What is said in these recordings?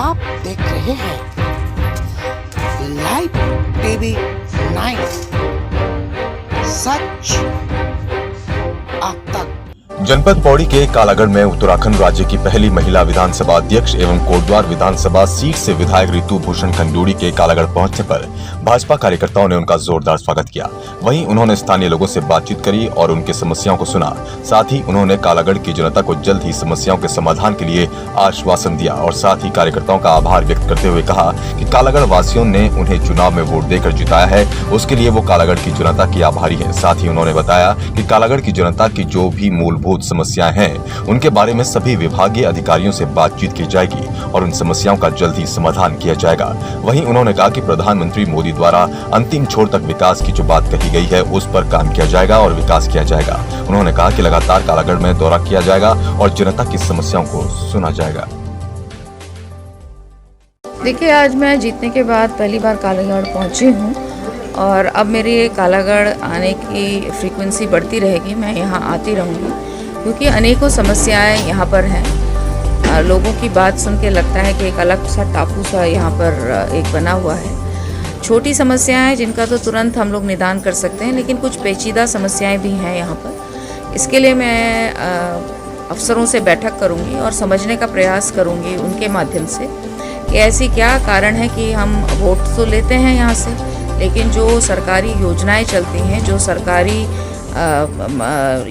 आप देख रहे हैं लाइव टीवी 9 सच आप तक। जनपद पौड़ी के कालागढ़ में उत्तराखंड राज्य की पहली महिला विधानसभा अध्यक्ष एवं कोटद्वार विधानसभा सीट से विधायक रितु भूषण खंडूड़ी के कालागढ़ पहुंचने पर भाजपा कार्यकर्ताओं ने उनका जोरदार स्वागत किया। वहीं उन्होंने स्थानीय लोगों से बातचीत करी और उनके समस्याओं को सुना। साथ ही उन्होंने कालागढ़ की जनता को जल्द ही समस्याओं के समाधान के लिए आश्वासन दिया और साथ ही कार्यकर्ताओं का आभार व्यक्त करते हुए कहा कि कालागढ़ वासियों ने उन्हें चुनाव में वोट देकर जिताया है, उसके लिए वो कालागढ़ की जनता की आभारी है। साथ ही उन्होंने बताया कि कालागढ़ की जनता की जो भी मूलभूत समस्याएं हैं उनके बारे में सभी विभागीय अधिकारियों से बातचीत की जाएगी और उन समस्याओं का जल्द ही समाधान किया जाएगा। वहीं उन्होंने कहा कि प्रधानमंत्री मोदी द्वारा अंतिम छोर तक विकास की जो बात कही गई है उस पर काम किया जाएगा और विकास किया जाएगा। उन्होंने कहा कि लगातार कालागढ़ में दौरा किया जाएगा और जनता की समस्याओं को सुना जाएगा। देखिए, आज मैं जीतने के बाद पहली बार कालागढ़ पहुंची हूं और अब मेरी कालागढ़ आने की फ्रीक्वेंसी बढ़ती रहेगी। मैं यहां आती रहूंगी क्योंकि अनेकों समस्याएं यहाँ पर हैं। लोगों की बात सुन के लगता है कि एक अलग सा टापू सा यहाँ पर एक बना हुआ है। छोटी समस्याएं हैं जिनका तो तुरंत हम लोग निदान कर सकते हैं, लेकिन कुछ पेचीदा समस्याएं भी हैं यहाँ पर। इसके लिए मैं अफसरों से बैठक करूँगी और समझने का प्रयास करूँगी उनके माध्यम से कि ऐसी क्या कारण है कि हम वोट तो लेते हैं यहाँ से, लेकिन जो सरकारी योजनाएं चलती हैं, जो सरकारी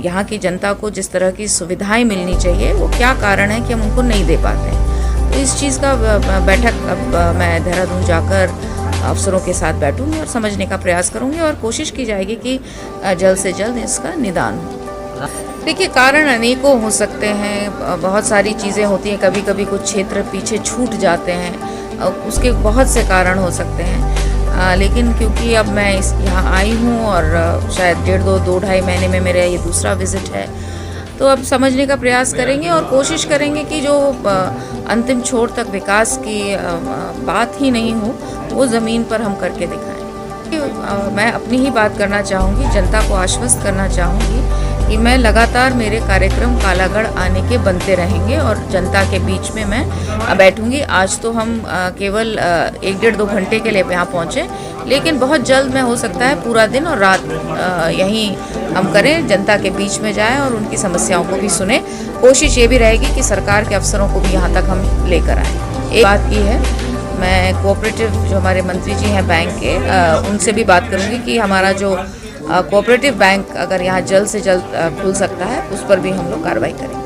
यहाँ की जनता को जिस तरह की सुविधाएं मिलनी चाहिए, वो क्या कारण है कि हम उनको नहीं दे पाते हैं। तो इस चीज़ का बैठक अब मैं देहरादून जाकर अफसरों के साथ बैठूंगी और समझने का प्रयास करूंगी और कोशिश की जाएगी कि जल्द से जल्द इसका निदान हो। देखिए, कारण अनेकों हो सकते हैं, बहुत सारी चीज़ें होती हैं। कभी कभी कुछ क्षेत्र पीछे छूट जाते हैं, उसके बहुत से कारण हो सकते हैं। लेकिन क्योंकि अब मैं यहाँ आई हूँ और शायद 2.5 महीने में मेरा ये दूसरा विज़िट है, तो अब समझने का प्रयास करेंगे और कोशिश करेंगे कि जो अंतिम छोर तक विकास की बात ही नहीं हो, वो ज़मीन पर हम करके दिखाएं। मैं अपनी ही बात करना चाहूँगी, जनता को आश्वस्त करना चाहूँगी कि मैं लगातार मेरे कार्यक्रम कालागढ़ आने के बनते रहेंगे और जनता के बीच में मैं बैठूंगी। आज तो हम केवल 1-1.5-2 घंटे के लिए यहाँ पहुँचे, लेकिन बहुत जल्द में हो सकता है पूरा दिन और रात यहीं हम करें, जनता के बीच में जाएं और उनकी समस्याओं को भी सुने। कोशिश ये भी रहेगी कि सरकार के अफसरों को भी यहाँ तक हम लेकर आएँ। एक बात की है, मैं कोऑपरेटिव जो हमारे मंत्री जी हैं बैंक के, उनसे भी बात करूँगी कि हमारा जो कोऑपरेटिव बैंक अगर यहाँ जल्द से जल्द खुल सकता है, उस पर भी हम लोग कार्रवाई करेंगे।